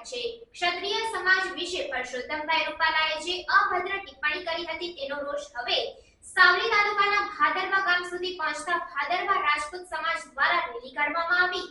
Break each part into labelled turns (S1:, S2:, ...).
S1: છે। ક્ષત્રિય સમાજ વિશે પરસોત્તમભાઈ રૂપાલાએ જે અભદ્ર ટિપ્પણી કરી હતી તેનો રોષ હવે સાવલી તાલુકાના ભાદરવા ગામ સુધી પહોંચતા ભાદરવા રાજપૂત સમાજ દ્વારા રેલી કાઢવામાં આવી।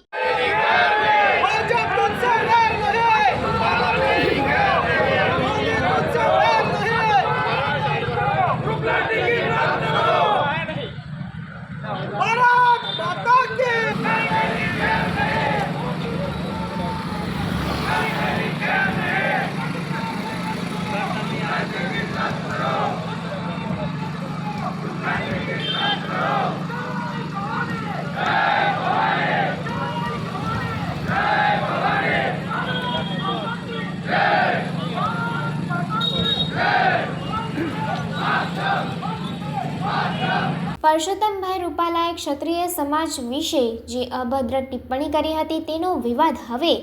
S1: પરસોત્તમભાઈ રૂપાલાએ ક્ષત્રિય સમાજ વિશે જે અભદ્ર ટિપ્પણી કરી હતી તેનો વિવાદ હવે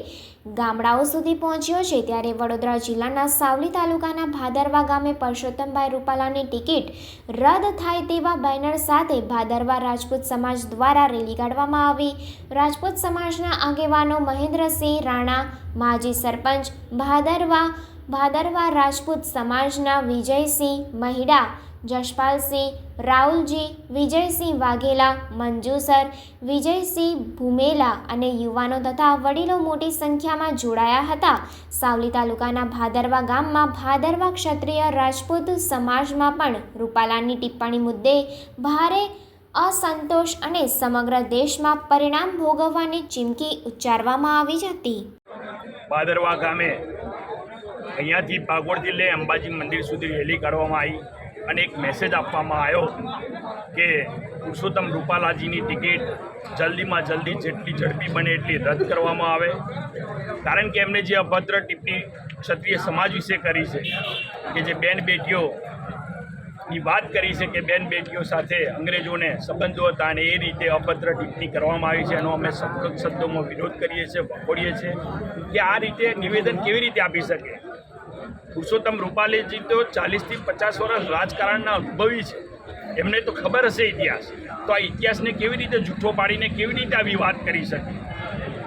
S1: ગામડાઓ સુધી પહોંચ્યો છે। ત્યારે વડોદરા જિલ્લાના સાવલી તાલુકાના ભાદરવા ગામે પરસોત્તમભાઈ રૂપાલાની ટિકિટ રદ થાય તેવા બેનર સાથે ભાદરવા રાજપૂત સમાજ દ્વારા રેલી કાઢવામાં આવી। રાજપૂત સમાજના આગેવાનો મહેન્દ્રસિંહ રાણા, માજી સરપંચ ભાદરવા રાજપૂત સમાજના વિજયસિંહ મહિડા, જશપાલસિંહ, રાહુલજી, વિજયસિંહ વાઘેલા, મંજુસર, વિજયસિંહ ભૂમેલા અને યુવાનો તથા વડીલો મોટી સંખ્યામાં જોડાયા હતા। સાવલી તાલુકાના ભાદરવા ગામમાં ભાદરવા ક્ષત્રિય રાજપૂત સમાજમાં પણ રૂપાલાની ટિપ્પણી મુદ્દે ભારે અસંતોષ અને સમગ્ર દેશમાં પરિણામ ભોગવવાની ચીમકી ઉચ્ચારવામાં આવી હતી।
S2: ભાદરવા ગામે અહીંયાથી ભાગોળથી લઈ અંબાજી મંદિર સુધી રેલી કાઢવામાં આવી અને એક મેસેજ આપવામાં આવ્યો કે પુરુષોત્તમ રૂપાલાજીની ટિકિટ જલ્દીમાં જલ્દી જેટલી ઝડપી બને એટલી રદ કરવામાં આવે। કારણ કે એમને જે અભદ્ર ટિપ્પણી ક્ષત્રિય સમાજ વિશે કરી છે કે જે બેન બેટીઓની વાત કરી છે કે બેન બેટીઓ સાથે અંગ્રેજોને સંબંધો હતા અને એ રીતે અભદ્ર ટિપ્પણી કરવામાં આવી છે, એનો અમે સખત શબ્દોમાં વિરોધ કરીએ છીએ, વખોડીએ છીએ કે આ રીતે નિવેદન કેવી રીતે આપી શકે। પુરુષોત્તમ રૂપાલાજી તો 40 થી 50 વર્ષ રાજકારણના અનુભવી છે, એમને તો ખબર હશે ઇતિહાસ, તો આ ઇતિહાસને કેવી રીતે જૂઠો પાડીને કેવી રીતે આવી વાત કરી શકે।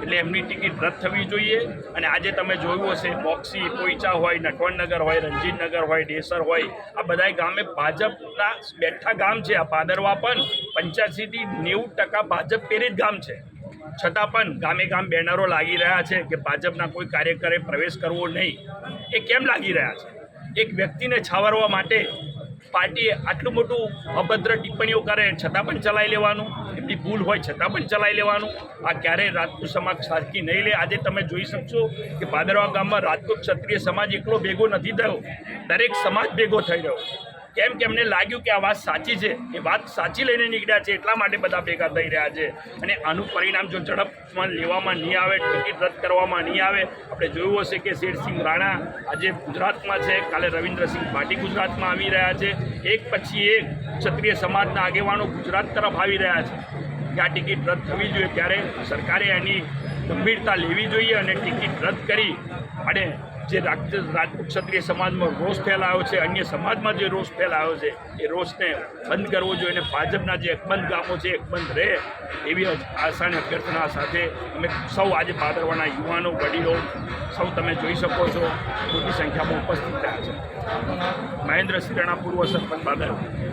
S2: એટલે એમની ટિકિટ રદ થવી જોઈએ। અને આજે તમે જોયું હશે બોક્સી, પોઈચા હોય, નટવરનગર હોય, રણજીતનગર હોય, ડેસર હોય, આ બધા ગામે ભાજપના બેઠા ગામ છે। આ ભાદરવા પણ 85 થી 90% ભાજપ પ્રેરિત ગામ છે, છતાં પણ ગામે ગામ બેનરો લાગી રહ્યા છે કે ભાજપના કોઈ કાર્યકરે પ્રવેશ કરવો નહીં। એ કેમ લાગી રહ્યા છે? એક વ્યક્તિને છાવરવા માટે પાર્ટીએ આટલું મોટું અભદ્ર ટિપ્પણીઓ કરે છતાં પણ ચલાવી લેવાનું, એમની ભૂલ હોય છતાં પણ ચલાવી લેવાનું। આ ક્યારેય રાજપૂત સમાજ સાચી નહીં લે। આજે તમે જોઈ શકશો કે ભાદરવા ગામમાં રાજપૂત ક્ષત્રિય સમાજ એકલો ભેગો નથી થયો, દરેક સમાજ ભેગો થઈ રહ્યો। કેમ કે એમને લાગ્યું કે આ વાત સાચી છે, એ વાત સાચી લઈને નીકળ્યા છે, એટલા માટે બધા ભેગા થઈ રહ્યા છે। અને આનું પરિણામ જો ઝડપમાં લેવામાં નહીં આવે, ટિકિટ રદ કરવામાં નહીં આવે, આપણે જોયું હશે કે શેરસિંહ રાણા આજે ગુજરાતમાં છે, કાલે રવિન્દ્રસિંહ પાટી ગુજરાતમાં આવી રહ્યા છે, એક પછી એક ક્ષત્રિય સમાજના આગેવાનો ગુજરાત તરફ આવી રહ્યા છે કે આ ટિકિટ રદ થવી જોઈએ। ત્યારે સરકારે એની ગંભીરતા લેવી જોઈએ અને ટિકિટ રદ કરી અને જે રાજપૂત ક્ષત્રિય સમાજમાં રોષ ફેલાયો છે, અન્ય સમાજમાં જે રોષ ફેલાયો છે, એ રોષને બંધ કરવો જોઈએ અને ભાજપના જે અકબંધ ગામો છે અકબંધ રહે એવી આશા અને અભ્યર્થના સાથે અમે સૌ આજે ભાદરવાના યુવાનો, વડીલો સૌ તમે જોઈ શકો છો મોટી સંખ્યામાં ઉપસ્થિત થયા છે। મહેન્દ્રસિંહ રાણા, પૂર્વ સરપંચ, ભાદરવા।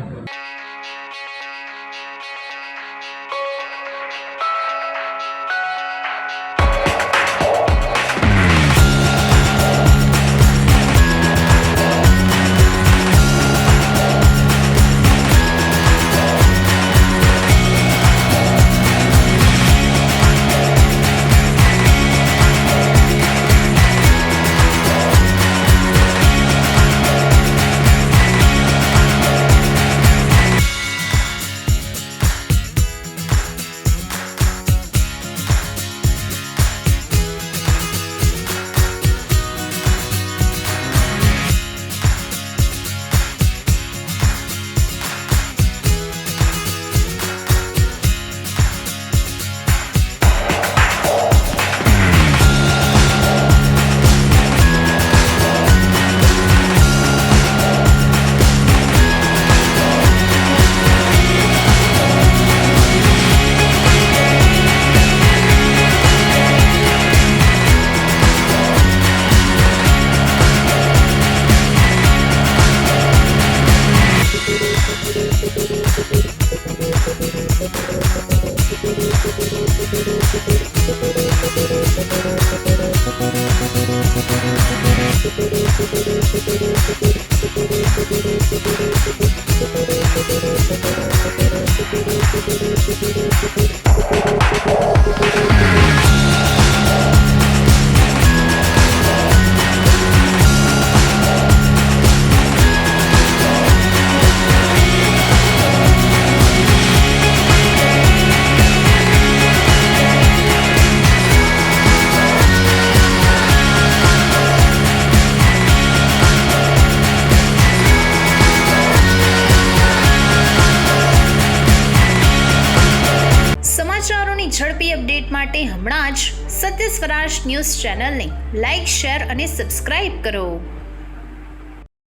S3: સમાચારોની ઝડપી અપડેટ માટે હમણાં જ સત્ય સ્વરાજ ન્યૂઝ ચેનલને લાઇક, શેર અને સબસ્ક્રાઇબ કરો.